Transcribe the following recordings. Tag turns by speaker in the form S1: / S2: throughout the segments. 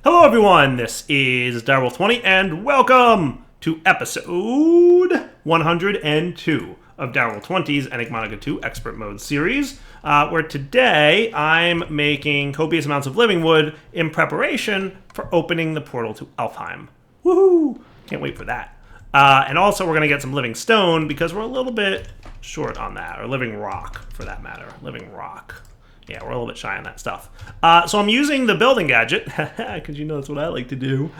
S1: Hello everyone, this is Darryl20 and welcome to episode 102 of Darryl20's Enigmatica 2 Expert Mode series, where today I'm making copious amounts of living wood in preparation for opening the portal to Alfheim. Woohoo! Can't wait for that. And also we're going to get some living stone because we're a little bit short on that, or living rock for that matter. Living rock. Yeah, we're a little bit shy on that stuff. So I'm using the building gadget, because you know that's what I like to do.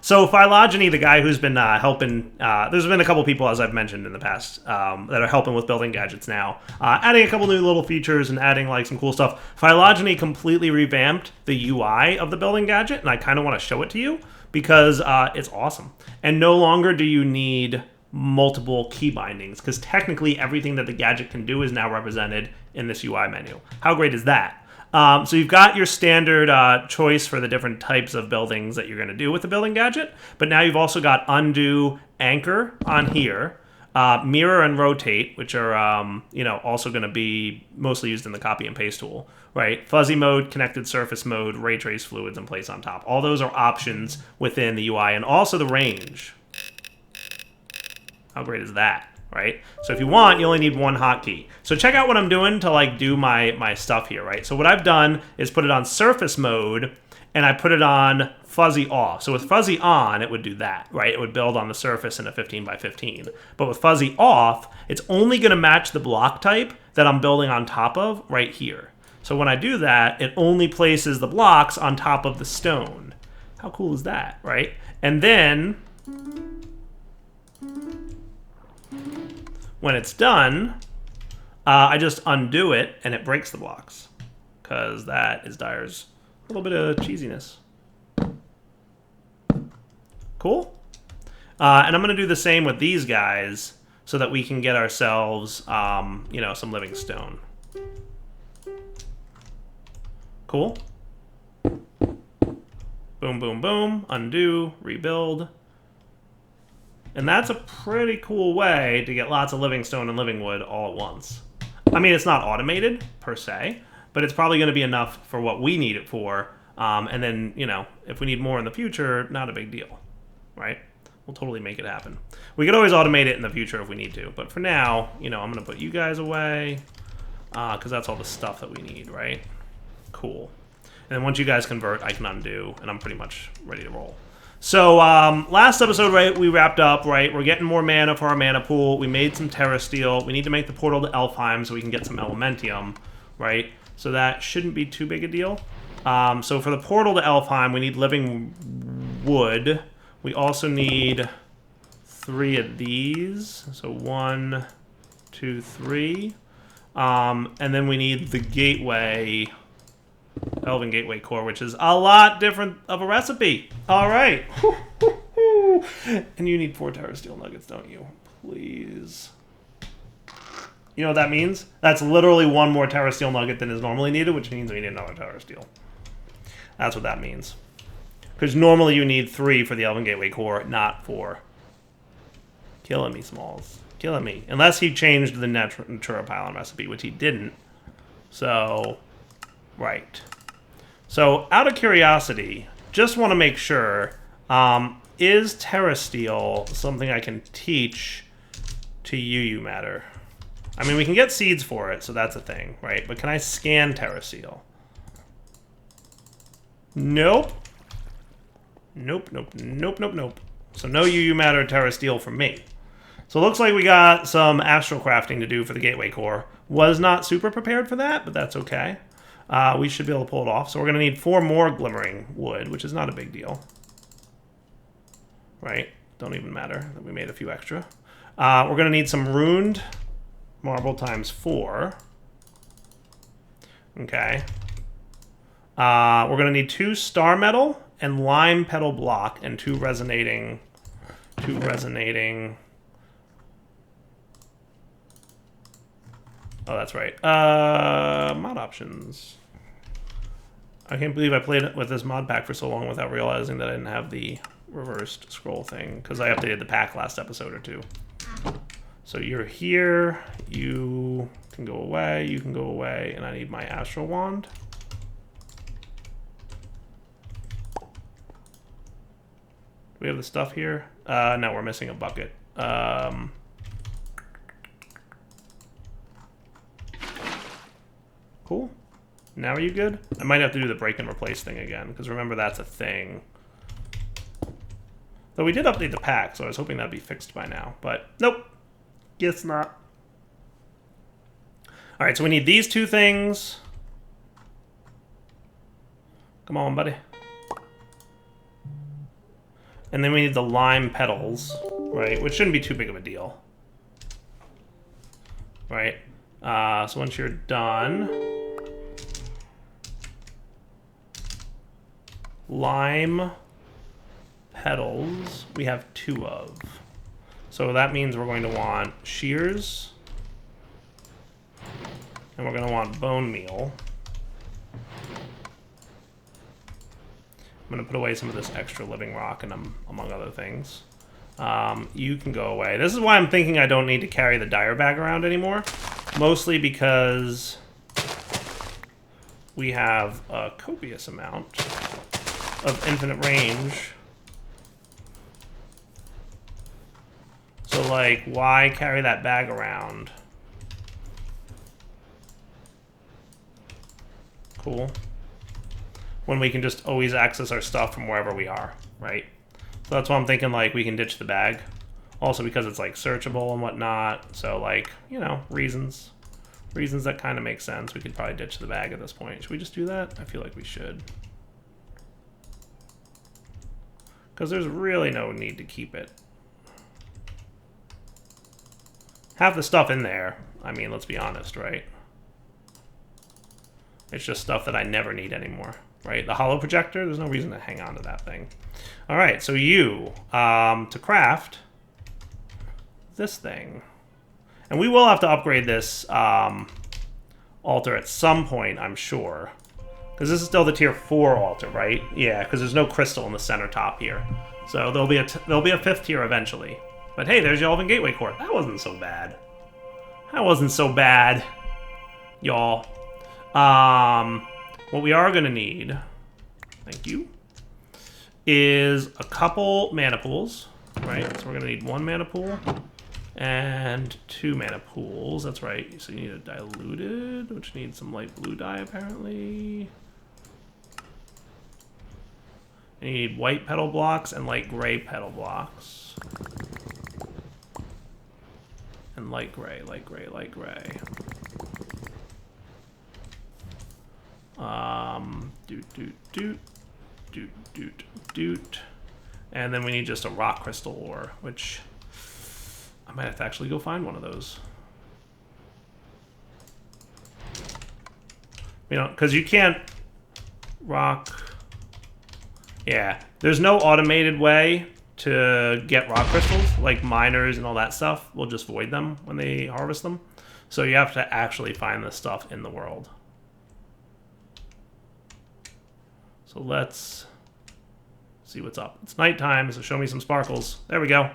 S1: So Phylogeny, the guy who's been helping, there's been a couple people, as I've mentioned in the past, that are helping with building gadgets now. Adding a couple new little features and adding like some cool stuff. Phylogeny completely revamped the UI of the building gadget, and I kind of want to show it to you, because it's awesome. And no longer do you need multiple key bindings, because technically everything that the gadget can do is now represented in this UI menu. How great is that? So you've got your standard choice for the different types of buildings that you're going to do with the building gadget, but now you've also got undo, anchor on here, mirror and rotate, which are also going to be mostly used in the copy and paste tool, right? Fuzzy mode, connected surface mode, ray trace fluids, and place on top. All those are options within the UI, and also the range. How great is that, right? So if you want, you only need one hotkey. So check out what I'm doing to like do my stuff here, right? So what I've done is put it on surface mode, and I put it on fuzzy off. So with fuzzy on, it would do that, right? It would build on the surface in a 15 by 15. But with fuzzy off, it's only going to match the block type that I'm building on top of right here. So when I do that, it only places the blocks on top of the stone. How cool is that, right? And then when it's done, I just undo it, and it breaks the blocks, because that is Dyer's little bit of cheesiness. Cool? And I'm going to do the same with these guys so that we can get ourselves, some living stone. Cool? Boom, boom, boom. Undo, rebuild. And that's a pretty cool way to get lots of living stone and living wood all at once. I mean, it's not automated, per se, but it's probably going to be enough for what we need it for. And then, if we need more in the future, not a big deal, right? We'll totally make it happen. We could always automate it in the future if we need to. But for now, I'm going to put you guys away, because that's all the stuff that we need, right? Cool. And then once you guys convert, I can undo, and I'm pretty much ready to roll. So last episode, right, we wrapped up, right? We're getting more mana for our mana pool. We made some Terra Steel. We need to make the portal to Alfheim so we can get some Elementium, right? So that shouldn't be too big a deal. So for the portal to Alfheim, we need living wood. We also need 3 of these. So 1, 2, 3. And then we need the gateway, Elven Gateway Core, which is a lot different of a recipe. All right. And you need 4 Terra Steel nuggets, don't you? Please. You know what that means? That's literally 1 more Terra Steel nugget than is normally needed, which means we need another Terra Steel. That's what that means. Because normally you need 3 for the Elven Gateway Core, not 4. Killing me, Smalls. Killing me. Unless he changed the Natura Pylon recipe, which he didn't. So, right. So, out of curiosity, just want to make sure, is Terra Steel something I can teach to UU Matter? I mean, we can get seeds for it, so that's a thing, right? But can I scan Terra Steel? Nope. Nope, nope, nope, nope, nope. So no UU Matter Terra Steel from me. So it looks like we got some astral crafting to do for the Gateway Core. Was not super prepared for that, but that's okay. We should be able to pull it off. So we're going to need 4 more glimmering wood, which is not a big deal. Right? Don't even matter that we made a few extra. We're going to need some runed marble times 4. Okay. We're going to need 2 star metal and lime petal block and 2 resonating. Oh, that's right. Mod options. I can't believe I played with this mod pack for so long without realizing that I didn't have the reversed scroll thing, because I updated the pack last episode or 2. So you're here, you can go away, you can go away, and I need my astral wand. we have the stuff here? No, we're missing a bucket. Cool. Now are you good? I might have to do the break and replace thing again, because remember that's a thing. Though we did update the pack, so I was hoping that'd be fixed by now. But nope. Guess not. Alright, so we need these two things. Come on, buddy. And then we need the lime petals, right? Which shouldn't be too big of a deal. Right? So once you're done... Lime petals, we have 2 of. So that means we're going to want shears. And we're going to want bone meal. I'm going to put away some of this extra living rock, and among other things. You can go away. This is why I'm thinking I don't need to carry the dyer bag around anymore. Mostly because we have a copious amount of infinite range. So, like, why carry that bag around? Cool. When we can just always access our stuff from wherever we are, right? So that's why I'm thinking, like, we can ditch the bag. Also because it's, like, searchable and whatnot. So, like, you know, reasons. Reasons that kind of make sense. We could probably ditch the bag at this point. Should we just do that? I feel like we should. Because there's really no need to keep it. Half the stuff in there, I mean, let's be honest, right? It's just stuff that I never need anymore, right? The hollow projector, there's no reason to hang on to that thing. All right, so you, to craft this thing. And we will have to upgrade this altar at some point, I'm sure. Because this is still the tier 4 altar, right? Yeah, because there's no crystal in the center top here. So there'll be a 5th tier eventually. But hey, there's your Elven Gateway Core. That wasn't so bad. That wasn't so bad, y'all. What we are going to need, thank you, is a couple mana pools, right? So we're going to need 1 mana pool and 2 mana pools. That's right. So you need a diluted, which needs some light blue dye, apparently. And you need white petal blocks and light gray petal blocks. And light gray, light gray, light gray. Doot. And then we need just a rock crystal ore, which I might have to actually go find one of those. You know, because you can't rock... Yeah, there's no automated way to get rock crystals, like miners and all that stuff. We'll just void them when they harvest them. So you have to actually find this stuff in the world. So let's see what's up. It's nighttime, so show me some sparkles. There we go.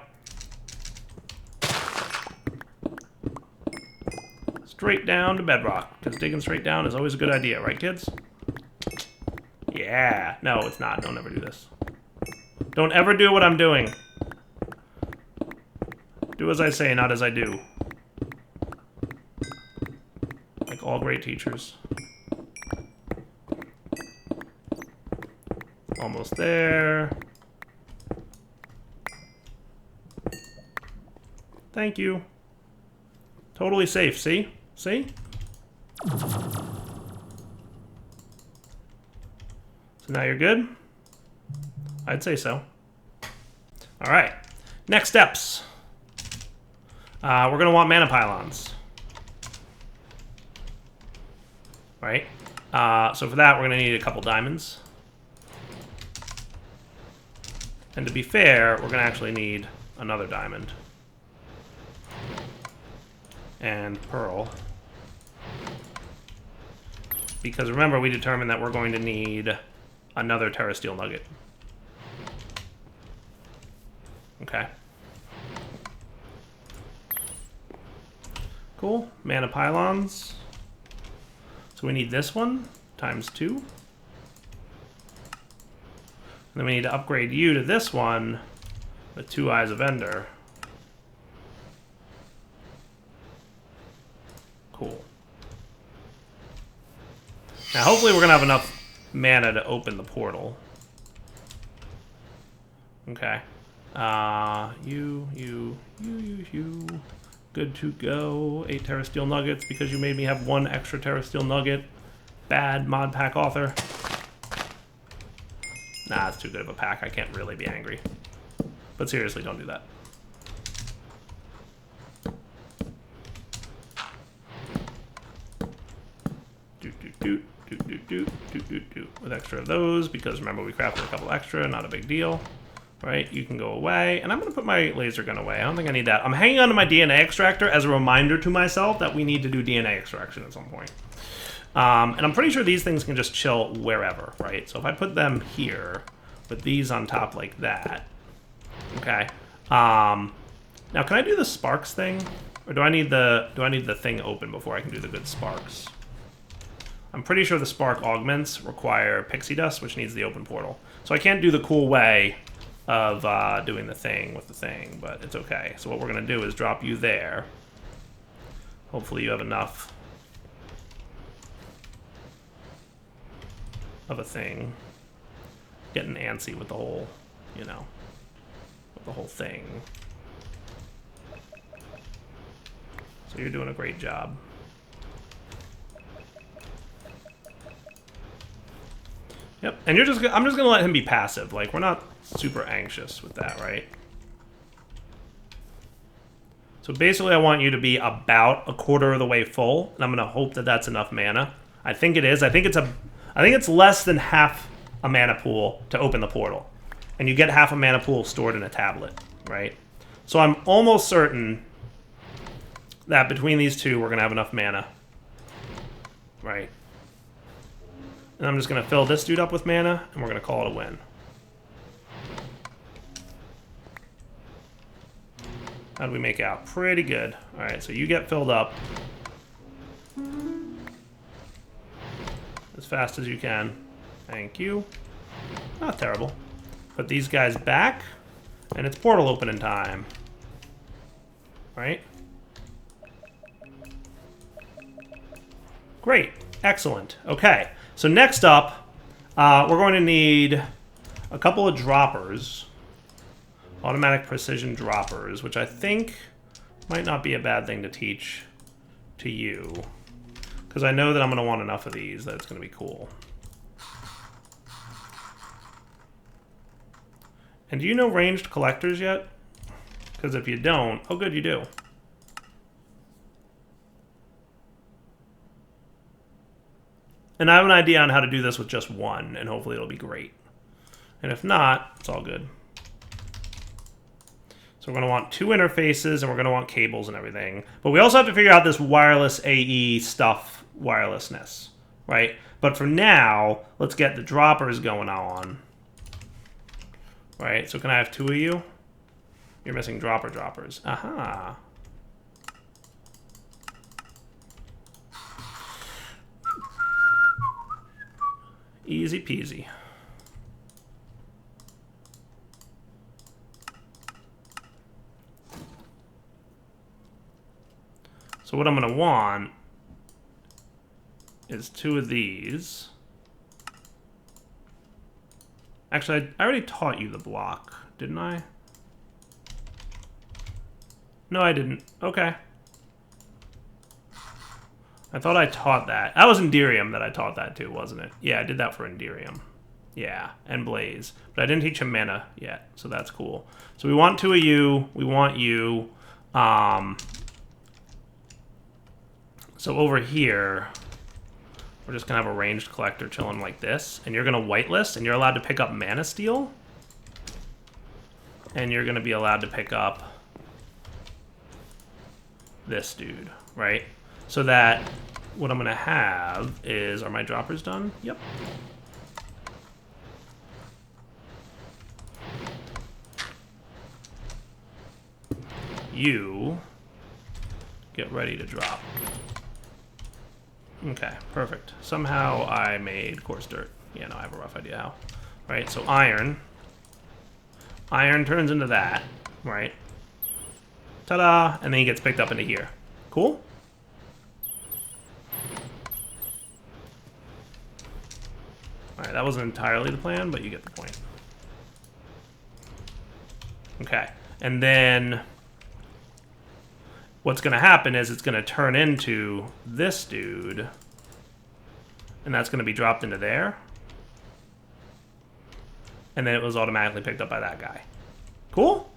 S1: Straight down to bedrock, because digging straight down is always a good idea, right, kids? Yeah. No, it's not. Don't ever do this. Don't ever do what I'm doing. Do as I say, not as I do. Like all great teachers. Almost there. Thank you. Totally safe, see? See? So now you're good? I'd say so. All right. Next steps. We're going to want mana pylons. Right? So for that, we're going to need a couple diamonds. And to be fair, we're going to actually need another diamond. And pearl. Because remember, we determined that we're going to need another terrasteel nugget. Okay. Cool. Mana pylons. So we need this one times 2. And then we need to upgrade you to this one with 2 Eyes of Ender. Cool. Now, hopefully we're going to have enough mana to open the portal. Okay. You. Good to go. 8 Terra Steel Nuggets because you made me have 1 extra Terra Steel Nugget. Bad mod pack author. Nah, it's too good of a pack. I can't really be angry. But seriously, don't do that. With extra of those, because remember we crafted a couple extra, not a big deal. Right, you can go away. And I'm going to put my laser gun away. I don't think I need that. I'm hanging on to my DNA extractor as a reminder to myself that we need to do DNA extraction at some point. And I'm pretty sure these things can just chill wherever, right? So if I put them here with these on top like that, okay. Now can I do the sparks thing, or do I need the thing open before I can do the good sparks? I'm pretty sure the spark augments require pixie dust, which needs the open portal. So I can't do the cool way of doing the thing with the thing, but it's okay. So what we're gonna do is drop you there. Hopefully you have enough of a thing. Getting antsy with the whole, you know, with the whole thing. So you're doing a great job. Yep, and I'm just gonna let him be passive. Like, we're not super anxious with that, right? So basically I want you to be about a quarter of the way full, and I'm gonna hope that that's enough mana. I think it is. I think it's less than half a mana pool to open the portal. And you get half a mana pool stored in a tablet, right? So I'm almost certain that between these two we're gonna have enough mana. Right. And I'm just going to fill this dude up with mana, and we're going to call it a win. How do we make out? Pretty good. Alright, so you get filled up as fast as you can. Thank you. Not terrible. Put these guys back, and it's portal opening time. Right? Great. Excellent. Okay. So next up, we're going to need a couple of droppers. Automatic precision droppers, which I think might not be a bad thing to teach to you. Because I know that I'm going to want enough of these that it's going to be cool. And do you know ranged collectors yet? Because if you don't, oh good, you do. And I have an idea on how to do this with just one, and hopefully it'll be great. And if not, it's all good. So we're going to want 2 interfaces, and we're going to want cables and everything. But we also have to figure out this wireless AE stuff, wirelessness, right? But for now, let's get the droppers going on. Right, so can I have 2 of you? You're missing droppers. Aha. Easy peasy. So what I'm going to want is 2 of these. Actually, I already taught you the block, didn't I? No, I didn't. Okay. I thought I taught that. That was Enderium that I taught that to, wasn't it? Yeah, I did that for Enderium. Yeah, and Blaze. But I didn't teach him mana yet, so that's cool. So we want 2 of you. We want you. So over here, we're just going to have a ranged collector chilling like this. And you're going to whitelist, and you're allowed to pick up Mana Steel. And you're going to be allowed to pick up this dude, right? So that what I'm going to have is... Are my droppers done? Yep. You get ready to drop. Okay, perfect. Somehow I made coarse dirt. Yeah, no, I have a rough idea how. Right, so iron. Iron turns into that, right? Ta-da! And then he gets picked up into here. Cool? Alright, that wasn't entirely the plan, but you get the point. Okay. And then what's going to happen is it's going to turn into this dude. And that's going to be dropped into there. And then it was automatically picked up by that guy. Cool?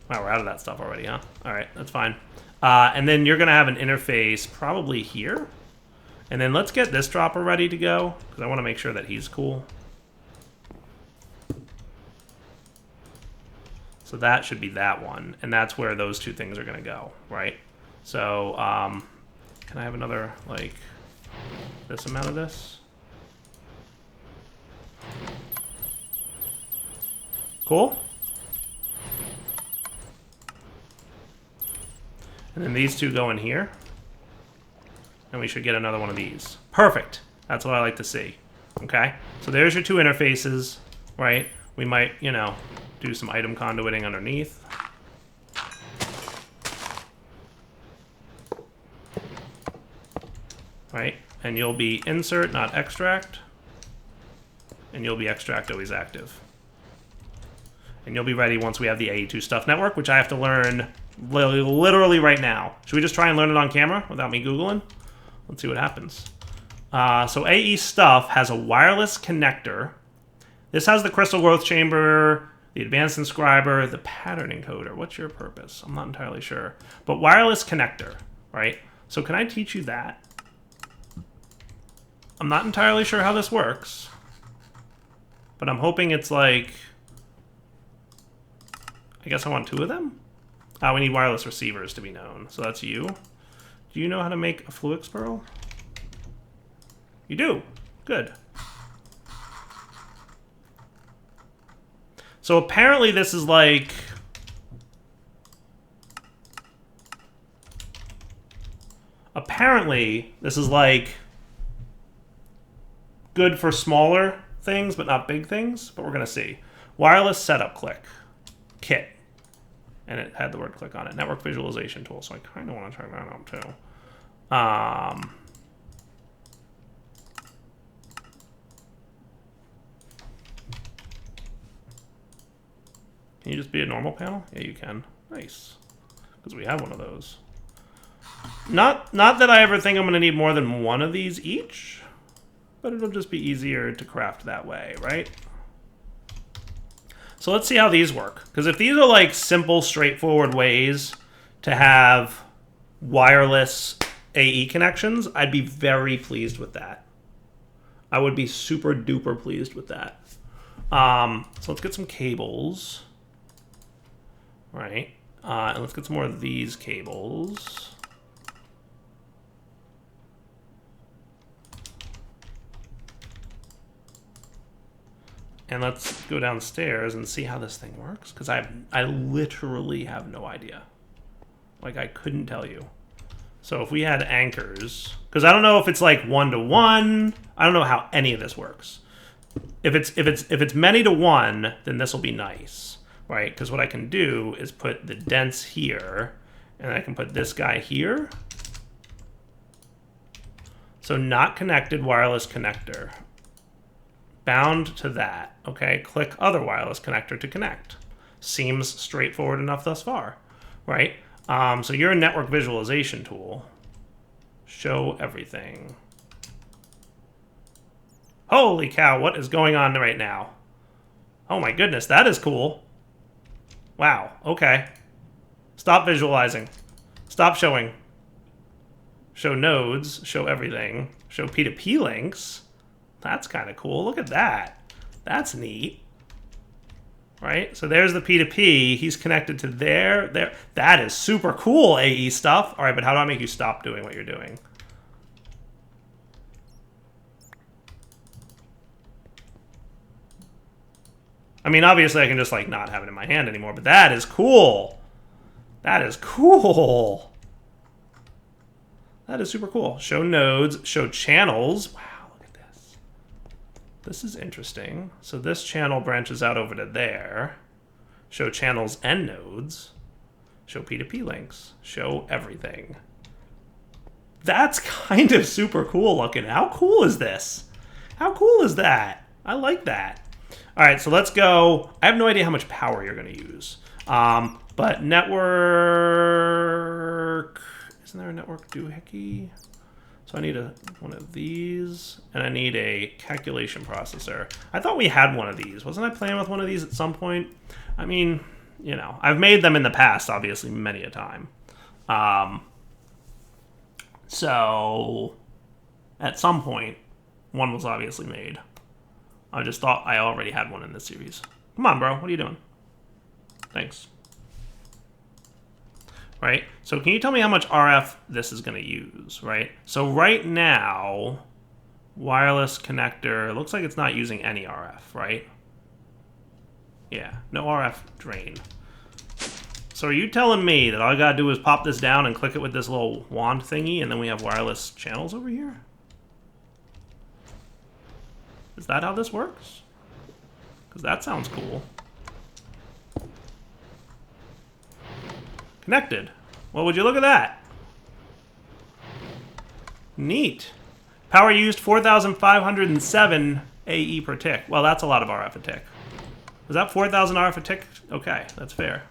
S1: Wow, we're out of that stuff already, huh? Alright, that's fine. And then you're going to have an interface probably here. And then let's get this dropper ready to go, because I want to make sure that he's cool. So that should be that one. And that's where those two things are going to go, right? So, can I have another, like, this amount of this? Cool. And then these two go in here. And we should get another one of these. Perfect. That's what I like to see. Okay? So there's your two interfaces, right? We might, you know, do some item conduiting underneath. Right? And you'll be insert, not extract. And you'll be extract always active. And you'll be ready once we have the AE2 stuff network, which I have to learn literally right now. Should we just try and learn it on camera without me Googling? Let's see what happens. So AE stuff has a wireless connector. This has the crystal growth chamber, the advanced inscriber, the pattern encoder. What's your purpose? I'm not entirely sure. But wireless connector, right? So can I teach you that? I'm not entirely sure how this works. But I'm hoping it's like... I guess I want two of them? We need wireless receivers to be known. So that's you. Do you know how to make a Fluix pearl? You do. Good. So apparently this is like... Apparently this is like... good for smaller things, but not big things. But we're going to see. Wireless setup click. Kit. And it had the word click on it. Network visualization tool. So I kind of want to check that out too. Can you just be a normal panel? Yeah, you can. Nice. Because we have one of those. Not that I ever think I'm going to need more than one of these each. But it'll just be easier to craft that way, right? So let's see how these work. Because if these are like simple, straightforward ways to have wireless AE connections, I'd be very pleased with that. I would be super duper pleased with that. So let's get some cables. Right. And let's get some more of these cables. And let's go downstairs and see how this thing works. Because I literally have no idea. Like, I couldn't tell you. So if we had anchors... Because I don't know if it's like 1-to-1. I don't know how any of this works. If it's many to one, then this will be nice. Right? Because what I can do is put the dents here. And I can put this guy here. So not connected wireless connector. Bound to that, okay? Click other wireless connector to connect. Seems straightforward enough thus far, right? So you're a network visualization tool. Show everything. Holy cow, what is going on right now? Oh my goodness, that is cool. Wow, okay. Stop visualizing. Stop showing. Show nodes, show everything. Show P2P links. That's kind of cool. Look at that. That's neat. Right? So there's the P2P. He's connected to there. That is super cool, AE stuff. All right, but how do I make you stop doing what you're doing? I mean, obviously I can just like not have it in my hand anymore, but that is cool. That is cool. That is super cool. Show nodes, show channels. Wow, look at this. This is interesting. So this channel branches out over to there. Show channels and nodes. Show P2P links. Show everything. That's kind of super cool looking. How cool is this? How cool is that? I like that. All right, so let's go. I have no idea how much power you're going to use. But network... Isn't there a network doohickey? So I need one of these, and I need a calculation processor. I thought we had one of these. Wasn't I playing with one of these at some point? I mean, you know, I've made them in the past, obviously, many a time. So at some point, one was obviously made. I just thought I already had one in this series. Come on, bro. What are you doing? Thanks. Right? So can you tell me how much RF this is going to use, right? So right now, wireless connector, looks like it's not using any RF, right? Yeah, no RF drain. So are you telling me that all I got to do is pop this down and click it with this little wand thingy, and then we have wireless channels over here? Is that how this works? Because that sounds cool. Connected. Well, would you look at that? Neat. Power used 4,507 AE per tick. Well, that's a lot of RF a tick. Was that 4,000 RF a tick? Okay, that's fair.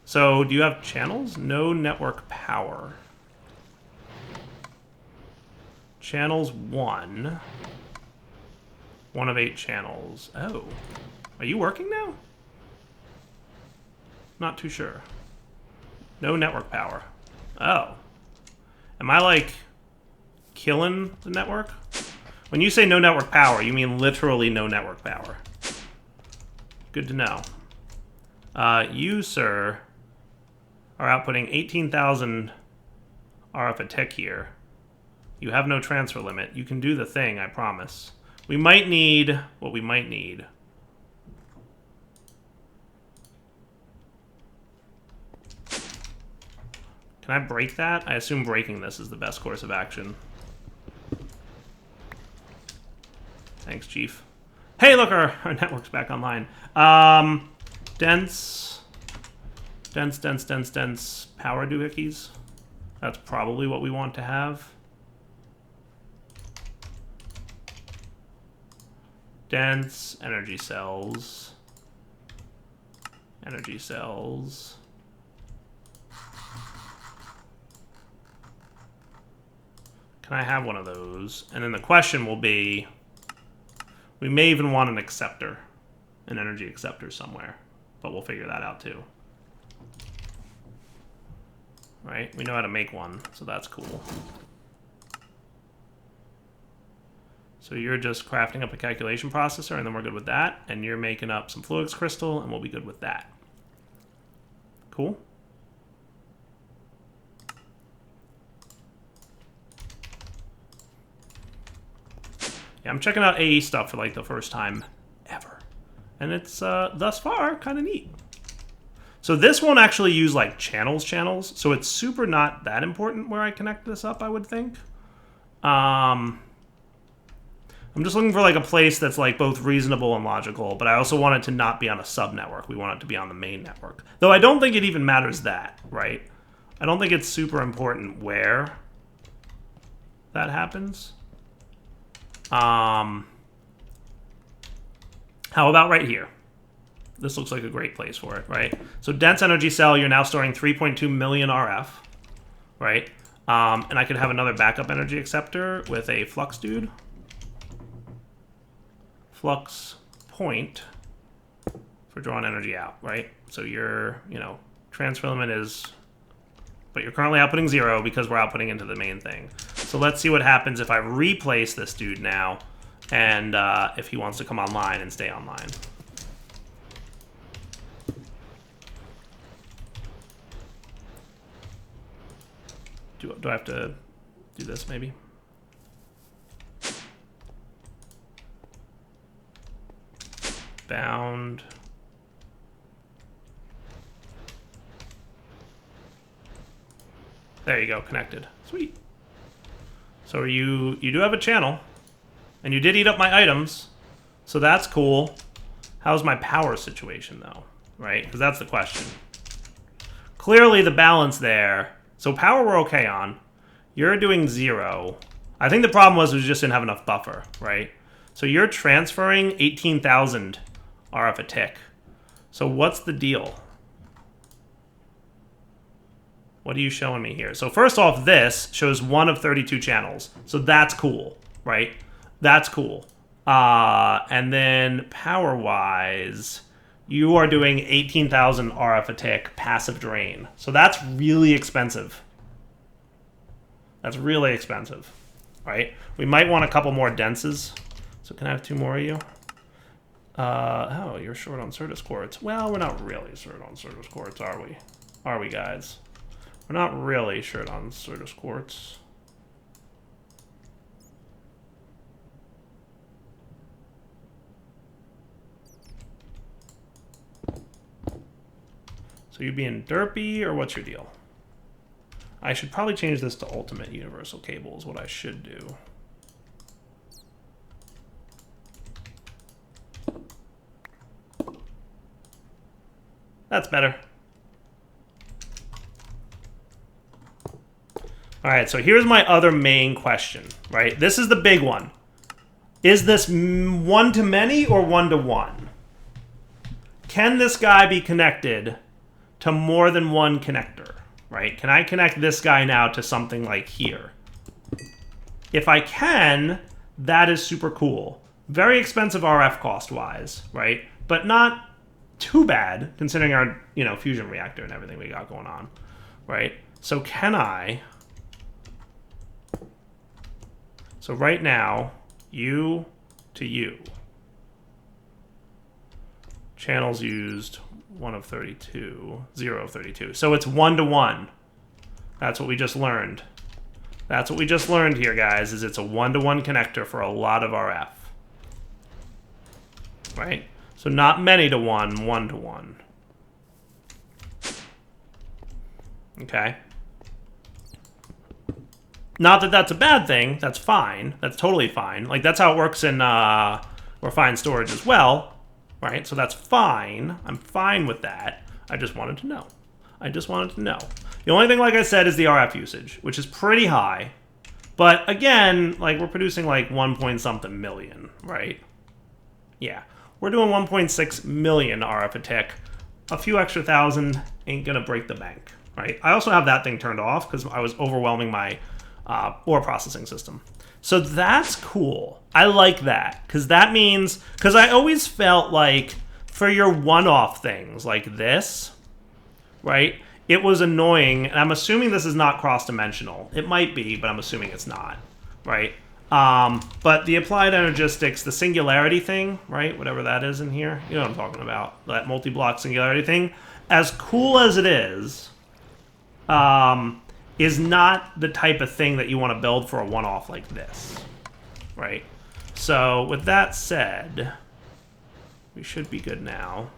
S1: So, do you have channels? No network power. Channels 1. 1 of 8 channels. Oh. Are you working now? Not too sure. No network power. Oh. Am I, like, killing the network? When you say no network power, you mean literally no network power. Good to know. You, sir, are outputting 18,000 RF a tick here. You have no transfer limit. You can do the thing, I promise. We might need what we might need. Can I break that? I assume breaking this is the best course of action. Thanks, Chief. Hey, look, our network's back online. Dense power doohickeys. That's probably what we want to have. Dense energy cells. Energy cells. Can I have one of those? And then the question will be, we may even want an acceptor, an energy acceptor somewhere, but we'll figure that out too. Right? We know how to make one, so that's cool. So you're just crafting up a calculation processor, and then we're good with that. And you're making up some fluix crystal, and we'll be good with that. Cool? Yeah, I'm checking out AE stuff for like the first time ever. And it's, thus far, kind of neat. So this won't actually use like channels, so it's super not that important where I connect this up, I would think. I'm just looking for like a place that's like both reasonable and logical, but I also want it to not be on a sub-network. We want it to be on the main network. Though I don't think it even matters that, right? I don't think it's super important where that happens. How about right here? This looks like a great place for it, right? So dense energy cell, you're now storing 3.2 million RF, right? And I could have another backup energy acceptor with a flux dude. Flux point for drawing energy out, right? So your, transfer limit is, but you're currently outputting 0 because we're outputting into the main thing. So let's see what happens if I replace this dude now, and if he wants to come online and stay online. Do I have to do this maybe? Bound. There you go, connected. Sweet. So you do have a channel. And you did eat up my items, so that's cool. How's my power situation, though? Right? Because that's the question. Clearly, the balance there. So power we're okay on. You're doing 0. I think the problem was we just didn't have enough buffer, right? So you're transferring 18,000 RF a tick. So what's the deal? What are you showing me here? So first off, this shows 1 of 32 channels. So that's cool, right? That's cool. And then power-wise, you are doing 18,000 RF a tick passive drain. So that's really expensive. That's really expensive, right? We might want a couple more denses. So can I have 2 more of you? Oh, you're short on Certus quartz. Well, we're not really short on Certus quartz, are we? Are we, guys? We're not really short on Certus quartz. So you being derpy, or what's your deal? I should probably change this to ultimate universal cable is what I should do. That's better. All right, so here's my other main question, right? This is the big one. Is this one-to-many or one-to-one? Can this guy be connected to more than one connector, right? Can I connect this guy now to something like here? If I can, that is super cool. Very expensive RF cost-wise, right? But not too bad, considering our, fusion reactor and everything we got going on, right? So can I... So right now, U to U. Channels used 1 of 32, 0 of 32. So it's 1-to-1. That's what we just learned. That's what we just learned here, guys, is it's a 1-to-1 connector for a lot of RF. Right? So not many to one, 1-to-1. Okay? Not that that's a bad thing. That's fine. That's totally fine. Like, that's how it works in refined storage as well. Right? So that's fine. I'm fine with that. I just wanted to know. I just wanted to know. The only thing, like I said, is the RF usage, which is pretty high. But again, like, we're producing like 1 point something million, right? Yeah. We're doing 1.6 million RF a tick. A few extra thousand ain't gonna break the bank, right? I also have that thing turned off because I was overwhelming my ore processing system. So that's cool. I like that, because that means, because I always felt like for your one-off things like this, right, it was annoying, and I'm assuming this is not cross-dimensional. It might be, but I'm assuming it's not, right? But the applied energistics, the singularity thing, right, whatever that is in here, you know what I'm talking about, that multi-block singularity thing, as cool as it is not the type of thing that you want to build for a one-off like this, right? So with that said, we should be good now.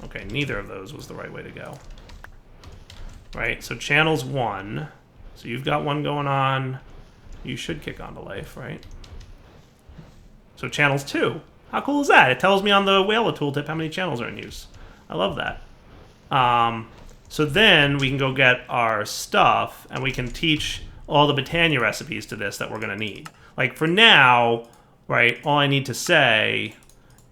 S1: Okay, neither of those was the right way to go. Right, so channel's 1. So you've got one going on. You should kick onto life, right? So channel's 2. How cool is that? It tells me on the Whaler tooltip how many channels are in use. I love that. So then we can go get our stuff, and we can teach all the Botania recipes to this that we're going to need. Like, for now, right, all I need to say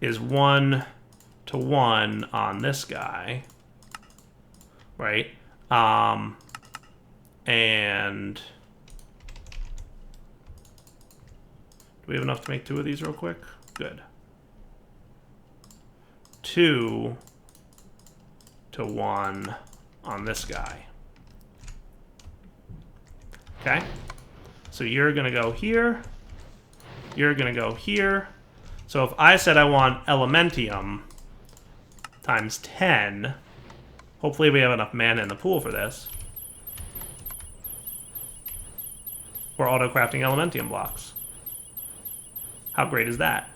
S1: is 1-to-1 on this guy, right? And... do we have enough to make 2 of these real quick? Good. 2-to-1 on this guy. Okay? So you're going to go here. You're going to go here. So if I said I want Elementium times 10, hopefully we have enough mana in the pool for this. We're auto-crafting Elementium blocks. How great is that?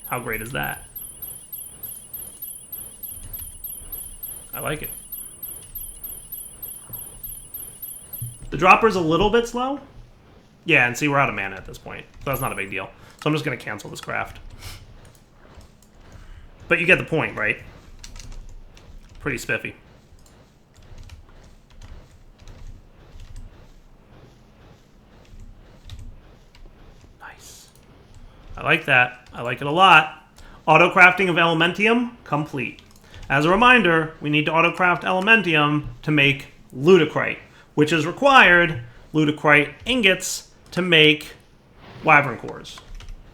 S1: How great is that? I like it. The dropper's a little bit slow. Yeah, and see, we're out of mana at this point. So that's not a big deal. So I'm just going to cancel this craft. But you get the point, right? Pretty spiffy. Nice. I like that. I like it a lot. Auto-crafting of Elementium, complete. As a reminder, we need to auto-craft Elementium to make Ludicrite, which is required Ludicrite ingots to make Wyvern cores.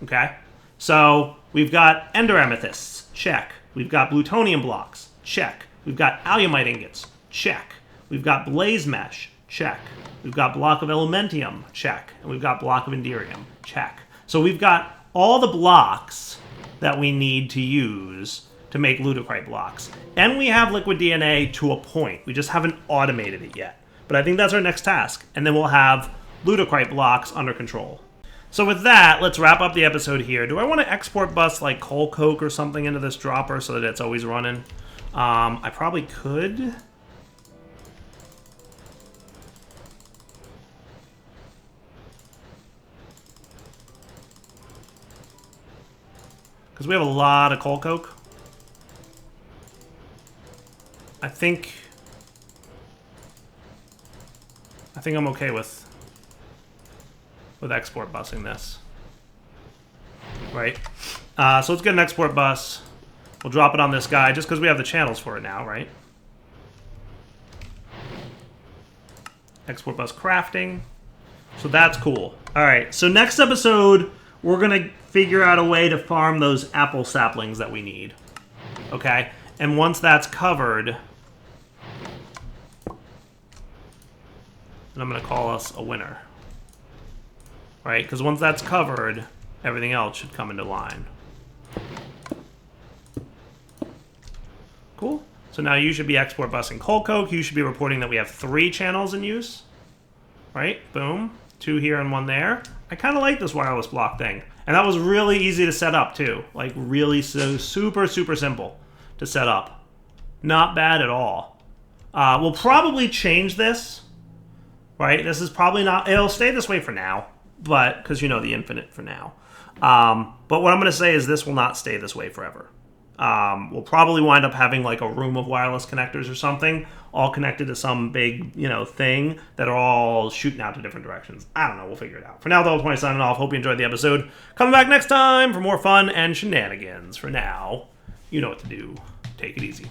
S1: Okay? So we've got Ender Amethysts, check. We've got Plutonium blocks, check. We've got Alumite ingots, check. We've got Blaze Mesh, check. We've got Block of Elementium, check. And we've got Block of Enderium, check. So we've got all the blocks that we need to use to make Ludicrite blocks. And we have Liquid DNA to a point. We just haven't automated it yet. But I think that's our next task. And then we'll have Ludicrite blocks under control. So with that, let's wrap up the episode here. Do I want to export bus like coal coke or something into this dropper so that it's always running? I probably could. Because we have a lot of coal coke. I think I'm okay with export busing this. Right? So let's get an export bus. We'll drop it on this guy just because we have the channels for it now, right? Export bus crafting. So that's cool. All right, so next episode, we're going to figure out a way to farm those apple saplings that we need. Okay? And once that's covered, then I'm going to call us a winner. Right? Because once that's covered, everything else should come into line. Cool. So now you should be export busing coal coke. You should be reporting that we have 3 channels in use. Right? Boom. 2 here and 1 there. I kind of like this wireless block thing. And that was really easy to set up, too. Like, really super, super simple to set up. Not bad at all. We'll probably change this. Right? This is probably not... It'll stay this way for now. But, because you know the infinite for now. But what I'm going to say is this will not stay this way forever. We'll probably wind up having like a room of wireless connectors or something, all connected to some big, thing that are all shooting out to different directions. I don't know. We'll figure it out. For now, though, Ep102 signing off. Hope you enjoyed the episode. Coming back next time for more fun and shenanigans. For now, you know what to do. Take it easy.